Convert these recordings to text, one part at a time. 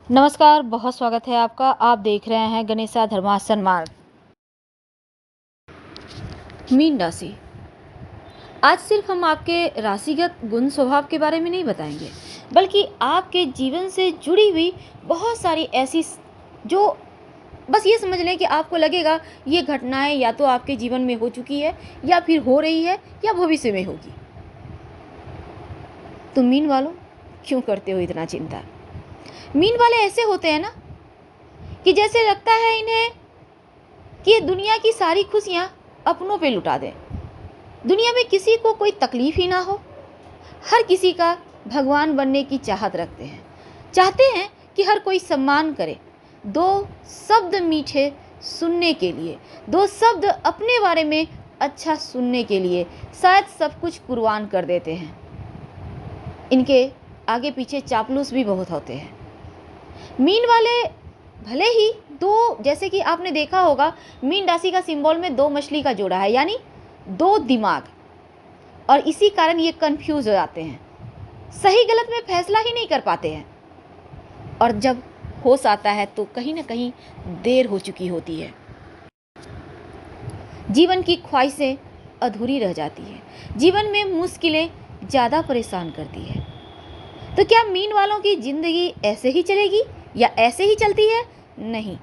नमस्कार, बहुत स्वागत है आपका। आप देख रहे हैं गणेशा धर्मासन मार्ग। मीन राशि। आज सिर्फ हम आपके राशिगत गुण स्वभाव के बारे में नहीं बताएंगे, बल्कि आपके जीवन से जुड़ी हुई बहुत सारी ऐसी जो बस ये समझ लें कि आपको लगेगा ये घटनाएं या तो आपके जीवन में हो चुकी है, या फिर हो रही है, या भविष्य में होगी। तो मीन वालों, क्यों करते हो इतना चिंता? मीन वाले ऐसे होते हैं ना कि जैसे लगता है इन्हें कि ये दुनिया की सारी खुशियां अपनों पे लुटा दें। दुनिया में किसी को कोई तकलीफ ही ना हो। हर किसी का भगवान बनने की चाहत रखते हैं। चाहते हैं कि हर कोई सम्मान करे। दो शब्द मीठे सुनने के लिए, दो शब्द अपने बारे में अच्छा सुनने के लिए शायद सब कुछ कुर्बान कर देते हैं। इनके आगे पीछे चापलूस भी बहुत होते हैं। मीन वाले भले ही दो, जैसे कि आपने देखा होगा, मीन राशि का सिंबल में दो मछली का जोड़ा है, यानी दो दिमाग, और इसी कारण ये कंफ्यूज हो जाते हैं। सही गलत में फैसला ही नहीं कर पाते हैं, और जब होश आता है तो कहीं ना कहीं देर हो चुकी होती है। जीवन की ख्वाहिशें अधूरी रह जाती है। जीवन में मुश्किलें ज़्यादा परेशान करती है। तो क्या मीन वालों की जिंदगी ऐसे ही चलेगी या ऐसे ही चलती है? नहीं,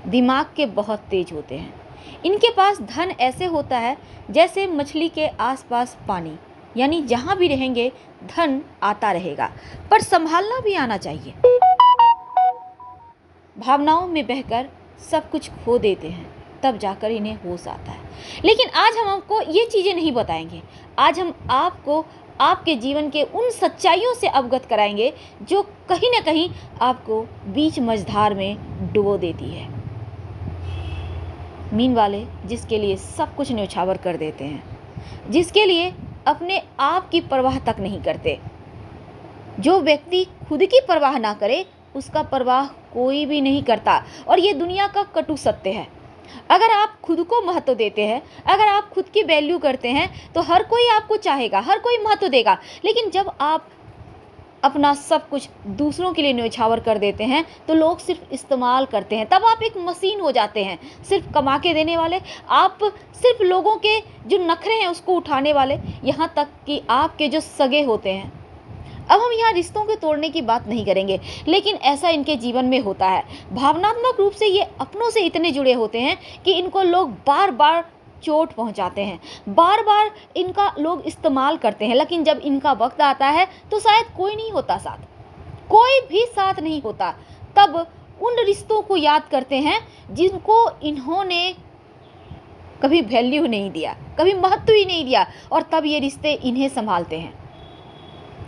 दिमाग के बहुत तेज होते हैं। इनके पास धन ऐसे होता है जैसे मछली के आसपास पानी, यानी जहाँ भी रहेंगे धन आता रहेगा, पर संभालना भी आना चाहिए। भावनाओं में बहकर सब कुछ खो देते हैं, तब जाकर इन्हें होश आता है। लेकिन आज हम आपको ये चीज़ें नहीं बताएंगे। आज हम आपको आपके जीवन के उन सच्चाइयों से अवगत कराएंगे जो कहीं ना कहीं आपको बीच मझधार में डुबो देती है। मीन वाले जिसके लिए सब कुछ न्यौछावर कर देते हैं, जिसके लिए अपने आप की परवाह तक नहीं करते। जो व्यक्ति खुद की परवाह ना करे उसका परवाह कोई भी नहीं करता, और ये दुनिया का कटु सत्य है। अगर आप खुद को महत्व देते हैं, अगर आप खुद की वैल्यू करते हैं, तो हर कोई आपको चाहेगा, हर कोई महत्व देगा। लेकिन जब आप अपना सब कुछ दूसरों के लिए न्यौछावर कर देते हैं तो लोग सिर्फ इस्तेमाल करते हैं। तब आप एक मशीन हो जाते हैं, सिर्फ कमा के देने वाले। आप सिर्फ लोगों के जो नखरे हैं उसको उठाने वाले, यहाँ तक कि आपके जो सगे होते हैं। अब हम यहाँ रिश्तों के तोड़ने की बात नहीं करेंगे, लेकिन ऐसा इनके जीवन में होता है। भावनात्मक रूप से ये अपनों से इतने जुड़े होते हैं कि इनको लोग बार बार चोट पहुंचाते हैं, बार बार इनका लोग इस्तेमाल करते हैं। लेकिन जब इनका वक्त आता है तो शायद कोई नहीं होता साथ, कोई भी साथ नहीं होता। तब उन रिश्तों को याद करते हैं जिनको इन्होंने कभी वैल्यू नहीं दिया, कभी महत्व ही नहीं दिया, और तब ये रिश्ते इन्हें संभालते हैं।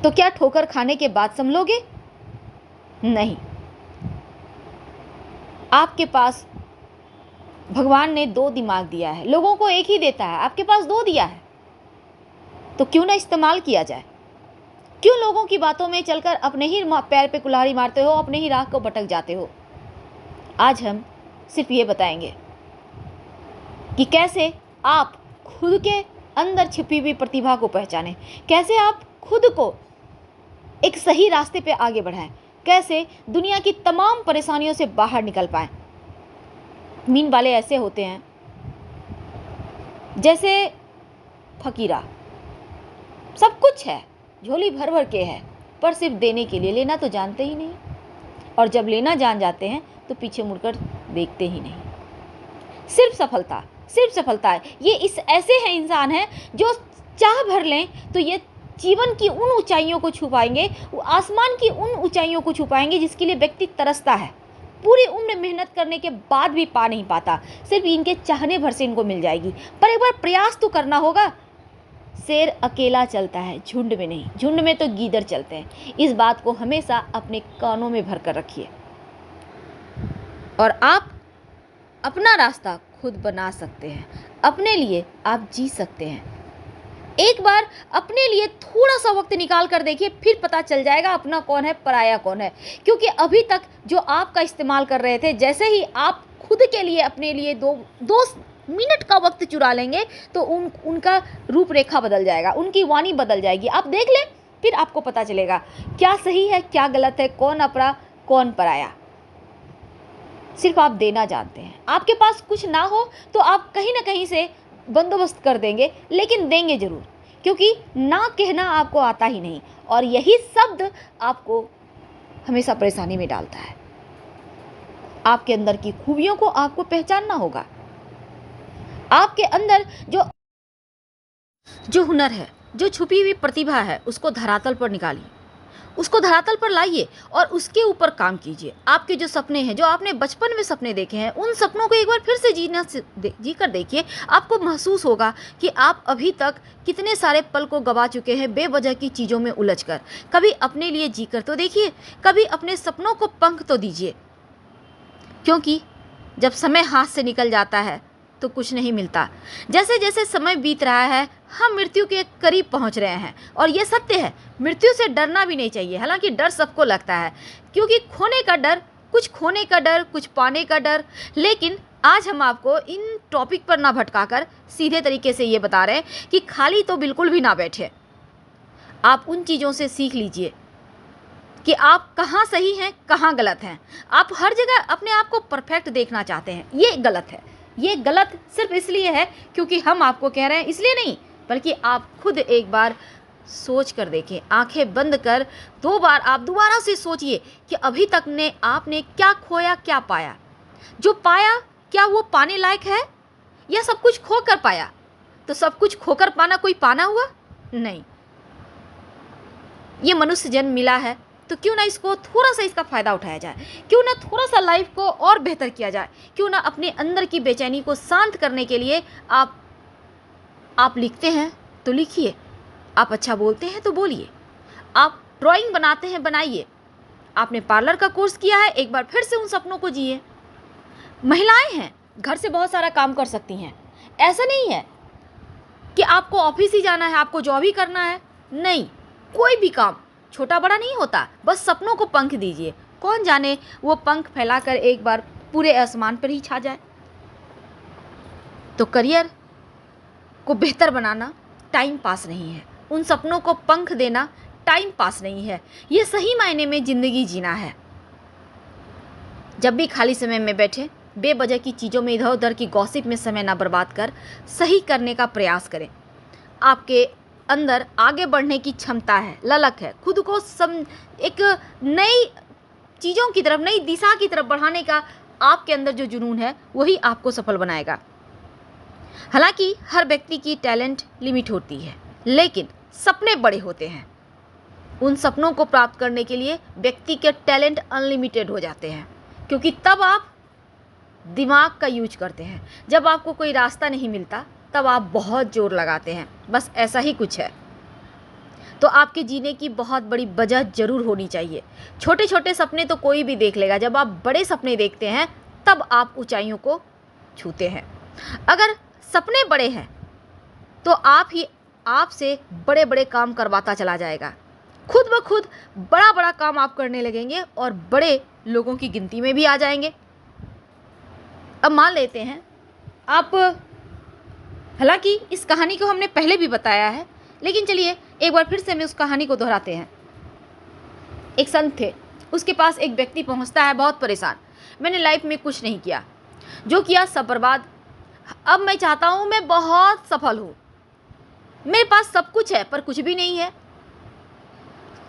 तो क्या ठोकर खाने के बाद संभलोगे? नहीं। आपके पास भगवान ने दो दिमाग दिया है, लोगों को एक ही देता है, आपके पास दो दिया है, तो क्यों ना इस्तेमाल किया जाए? क्यों लोगों की बातों में चलकर अपने ही पैर पे कुल्हाड़ी मारते हो, अपने ही राह को भटक जाते हो? आज हम सिर्फ ये बताएंगे कि कैसे आप खुद के अंदर छिपी हुई प्रतिभा को पहचानें, कैसे आप खुद को एक सही रास्ते पे आगे बढ़ाएं, कैसे दुनिया की तमाम परेशानियों से बाहर निकल पाएं। मीन वाले ऐसे होते हैं जैसे फकीरा, सब कुछ है, झोली भर भर के है, पर सिर्फ देने के लिए। लेना तो जानते ही नहीं, और जब लेना जान जाते हैं तो पीछे मुड़कर देखते ही नहीं। सिर्फ सफलता, सिर्फ सफलता है। ये इस ऐसे हैं इंसान हैं जो चाह भर लें तो ये जीवन की उन ऊंचाइयों को छू पाएंगे, वो आसमान की उन ऊंचाइयों को छू पाएंगे जिसके लिए व्यक्ति तरसता है, पूरी उम्र मेहनत करने के बाद भी पा नहीं पाता। सिर्फ इनके चाहने भर से इनको मिल जाएगी, पर एक बार प्रयास तो करना होगा। शेर अकेला चलता है, झुंड में नहीं। झुंड में तो गीदड़ चलते हैं। इस बात को हमेशा अपने कानों में भर कर रखिए, और आप अपना रास्ता खुद बना सकते हैं। अपने लिए आप जी सकते हैं। एक बार अपने लिए थोड़ा सा वक्त निकाल कर देखिए, फिर पता चल जाएगा अपना कौन है, पराया कौन है। क्योंकि अभी तक जो आपका इस्तेमाल कर रहे थे, जैसे ही आप खुद के लिए अपने लिए दो मिनट का वक्त चुरा लेंगे तो उनका रूपरेखा बदल जाएगा, उनकी वाणी बदल जाएगी। आप देख लें, फिर आपको पता चलेगा क्या सही है क्या गलत है, कौन अपना कौन पराया। सिर्फ आप देना जानते हैं। आपके पास कुछ ना हो तो आप कहीं ना कहीं से बंदोबस्त कर देंगे, लेकिन देंगे ज़रूर, क्योंकि ना कहना आपको आता ही नहीं, और यही शब्द आपको हमेशा परेशानी में डालता है। आपके अंदर की खूबियों को आपको पहचानना होगा। आपके अंदर जो हुनर है, जो छुपी हुई प्रतिभा है, उसको धरातल पर निकालिए, उसको धरातल पर लाइए और उसके ऊपर काम कीजिए। आपके जो सपने हैं, जो आपने बचपन में सपने देखे हैं, उन सपनों को एक बार फिर से जी कर देखिए। आपको महसूस होगा कि आप अभी तक कितने सारे पल को गवा चुके हैं बेवजह की चीज़ों में उलझकर। कभी अपने लिए जी कर तो देखिए, कभी अपने सपनों को पंख तो दीजिए, क्योंकि जब समय हाथ से निकल जाता है तो कुछ नहीं मिलता। जैसे जैसे समय बीत रहा है, हम मृत्यु के करीब पहुंच रहे हैं, और ये सत्य है, मृत्यु से डरना भी नहीं चाहिए। हालांकि डर सबको लगता है, क्योंकि खोने का डर, कुछ खोने का डर, कुछ पाने का डर। लेकिन आज हम आपको इन टॉपिक पर ना भटकाकर सीधे तरीके से ये बता रहे हैं कि खाली तो बिल्कुल भी ना बैठे। आप उन चीज़ों से सीख लीजिए कि आप कहाँ सही हैं, कहाँ गलत हैं। आप हर जगह अपने आप को परफेक्ट देखना चाहते हैं, ये गलत है। ये गलत सिर्फ इसलिए है क्योंकि हम आपको कह रहे हैं, इसलिए नहीं, बल्कि आप खुद एक बार सोच कर देखें, आंखें बंद कर 2 बार आप दोबारा से सोचिए कि अभी तक ने आपने क्या खोया, क्या पाया। जो पाया, क्या वो पाने लायक है, या सब कुछ खो कर पाया? तो सब कुछ खोकर पाना कोई पाना हुआ? नहीं। ये मनुष्य जन्म मिला है तो क्यों ना इसको थोड़ा सा इसका फ़ायदा उठाया जाए, क्यों ना थोड़ा सा लाइफ को और बेहतर किया जाए, क्यों ना अपने अंदर की बेचैनी को शांत करने के लिए आप लिखते हैं तो लिखिए, आप अच्छा बोलते हैं तो बोलिए, आप ड्राइंग बनाते हैं बनाइए, आपने पार्लर का कोर्स किया है, एक बार फिर से उन सपनों को जिए। महिलाएं हैं, घर से बहुत सारा काम कर सकती हैं। ऐसा नहीं है कि आपको ऑफिस ही जाना है, आपको जॉब ही करना है, नहीं। कोई भी काम छोटा बड़ा नहीं होता, बस सपनों को पंख दीजिए। कौन जाने वो पंख फैलाकर एक बार पूरे आसमान पर ही छा जाए। तो करियर को बेहतर बनाना टाइम पास नहीं है, उन सपनों को पंख देना टाइम पास नहीं है, ये सही मायने में ज़िंदगी जीना है। जब भी खाली समय में बैठे, बेवजह की चीज़ों में, इधर उधर की गॉसिप में समय ना बर्बाद कर सही करने का प्रयास करें। आपके अंदर आगे बढ़ने की क्षमता है, ललक है, खुद को एक नई चीज़ों की तरफ, नई दिशा की तरफ बढ़ाने का आपके अंदर जो जुनून है, वही आपको सफल बनाएगा। हालांकि हर व्यक्ति की टैलेंट लिमिट होती है, लेकिन सपने बड़े होते हैं। उन सपनों को प्राप्त करने के लिए व्यक्ति के टैलेंट अनलिमिटेड हो जाते हैं, क्योंकि तब आप दिमाग का यूज करते हैं। जब आपको कोई रास्ता नहीं मिलता तब आप बहुत जोर लगाते हैं, बस ऐसा ही कुछ है। तो आपके जीने की बहुत बड़ी वजह ज़रूर होनी चाहिए। छोटे छोटे सपने तो कोई भी देख लेगा, जब आप बड़े सपने देखते हैं तब आप ऊंचाइयों को छूते हैं। अगर सपने बड़े हैं तो आपसे बड़े बड़े काम करवाता चला जाएगा। खुद ब खुद बड़ा बड़ा काम आप करने लगेंगे और बड़े लोगों की गिनती में भी आ जाएंगे। अब मान लेते हैं आप, हालांकि इस कहानी को हमने पहले भी बताया है, लेकिन चलिए एक बार फिर से हम उस कहानी को दोहराते हैं। एक संत थे, उसके पास एक व्यक्ति पहुंचता है बहुत परेशान। मैंने लाइफ में कुछ नहीं किया, जो किया सब बर्बाद। अब मैं चाहता हूं मैं बहुत सफल हूं, मेरे पास सब कुछ है पर कुछ भी नहीं है।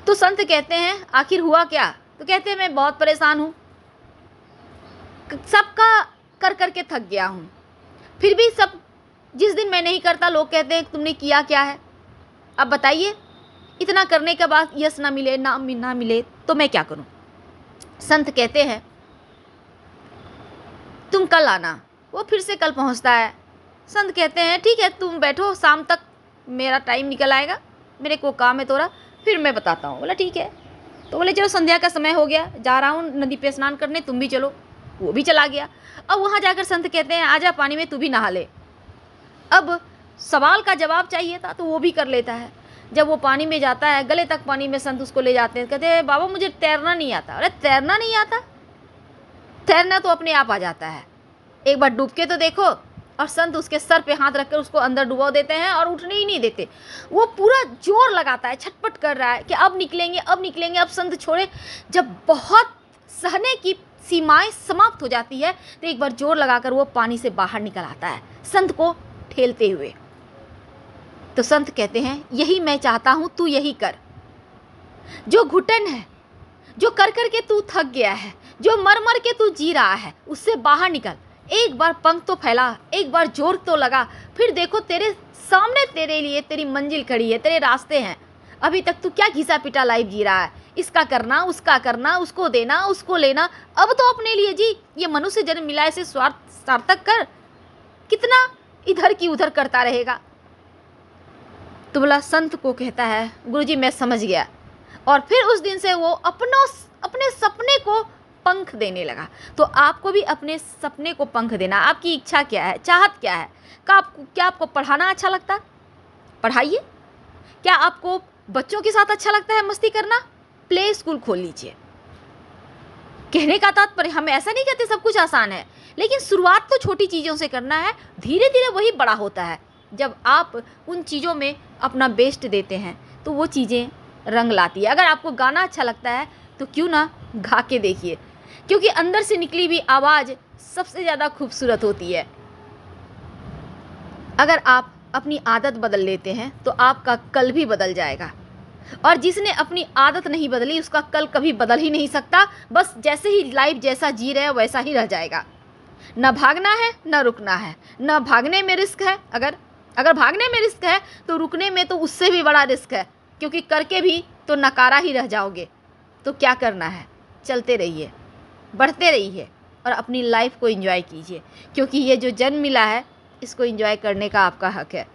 तो संत कहते हैं आखिर हुआ क्या? तो कहते हैं मैं बहुत परेशान हूं, सबका कर करके थक गया हूं, फिर भी सब जिस दिन मैं नहीं करता लोग कहते हैं तुमने किया क्या है। अब बताइए, इतना करने के बाद यश ना मिले, ना मिले तो मैं क्या करूं? संत कहते हैं तुम कल आना। वो फिर से कल पहुंचता है। संत कहते हैं ठीक है तुम बैठो, शाम तक मेरा टाइम निकल आएगा, मेरे को काम है थोड़ा, फिर मैं बताता हूँ। बोला ठीक है। तो बोले चलो संध्या का समय हो गया, जा रहा हूँ नदी पे स्नान करने, तुम भी चलो। वो भी चला गया। अब वहाँ जाकर संत कहते हैं आजा पानी में तू भी नहा ले। अब सवाल का जवाब चाहिए था तो वो भी कर लेता है। जब वो पानी में जाता है, गले तक पानी में संत उसको ले जाते हैं, कहते हैं बाबा मुझे तैरना नहीं आता। अरे तैरना नहीं आता? तैरना तो अपने आप आ जाता है, एक बार डूब के तो देखो। और संत उसके सर पे हाथ रखकर उसको अंदर डुबो देते हैं और उठने ही नहीं देते। वो पूरा जोर लगाता है, छटपट कर रहा है कि अब निकलेंगे अब निकलेंगे, अब संत छोड़े। जब बहुत सहने की सीमाएं समाप्त हो जाती है तो एक बार जोर लगाकर वो पानी से बाहर निकल आता है, संत को ठेलते हुए। तो संत कहते हैं, यही मैं चाहता हूं, तू यही कर। जो घुटन है, जो कर कर के तू थक गया है, जो मर मर के तू जी रहा है, उससे बाहर निकल। एक बार पंख तो फैला, एक बार जोर तो लगा, फिर देखो तेरे सामने तेरे लिए तेरी मंजिल खड़ी है, तेरे रास्ते हैं। अभी तक तू क्या घिसा पिटा लाइफ जी रहा है, इसका करना, उसका करना, उसको देना, उसको लेना। अब तो अपने लिए जी, ये मनुष्य जन्म मिला, इसे स्वार्थ सार्थक कर। कितना इधर की उधर करता रहेगा। तो बोला, संत को कहता है, गुरुजी मैं समझ गया। और फिर उस दिन से वो अपने सपने को पंख देने लगा। तो आपको भी अपने सपने को पंख देना। आपकी इच्छा क्या है, चाहत क्या है? क्या आपको पढ़ाना अच्छा लगता है? पढ़ाइए। क्या आपको बच्चों के साथ अच्छा लगता है मस्ती करना? प्ले स्कूल खोल लीजिए। कहने का तात्पर्य, हम ऐसा नहीं कहते सब कुछ आसान है, लेकिन शुरुआत तो छोटी चीज़ों से करना है, धीरे धीरे वही बड़ा होता है। जब आप उन चीज़ों में अपना बेस्ट देते हैं तो वो चीज़ें रंग लाती है। अगर आपको गाना अच्छा लगता है तो क्यों ना गा के देखिए, क्योंकि अंदर से निकली हुई आवाज़ सबसे ज़्यादा खूबसूरत होती है। अगर आप अपनी आदत बदल लेते हैं तो आपका कल भी बदल जाएगा, और जिसने अपनी आदत नहीं बदली उसका कल कभी बदल ही नहीं सकता। बस जैसे ही लाइफ जैसा जी रहे वैसा ही रह जाएगा। न भागना है न रुकना है। न भागने में रिस्क है, अगर भागने में रिस्क है तो रुकने में तो उससे भी बड़ा रिस्क है, क्योंकि करके भी तो नकारा ही रह जाओगे। तो क्या करना है, चलते रहिए, बढ़ते रहिए और अपनी लाइफ को एंजॉय कीजिए, क्योंकि ये जो जन्म मिला है इसको एंजॉय करने का आपका हक है।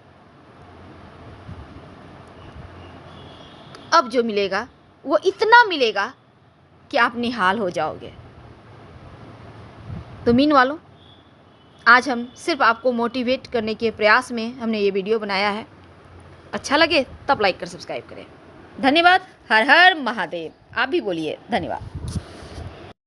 अब जो मिलेगा वो इतना मिलेगा कि आप निहाल हो जाओगे। तो मीन वालों, आज हम सिर्फ आपको मोटिवेट करने के प्रयास में हमने ये वीडियो बनाया है। अच्छा लगे तब लाइक कर सब्सक्राइब करें। धन्यवाद। हर हर महादेव। आप भी बोलिए धन्यवाद।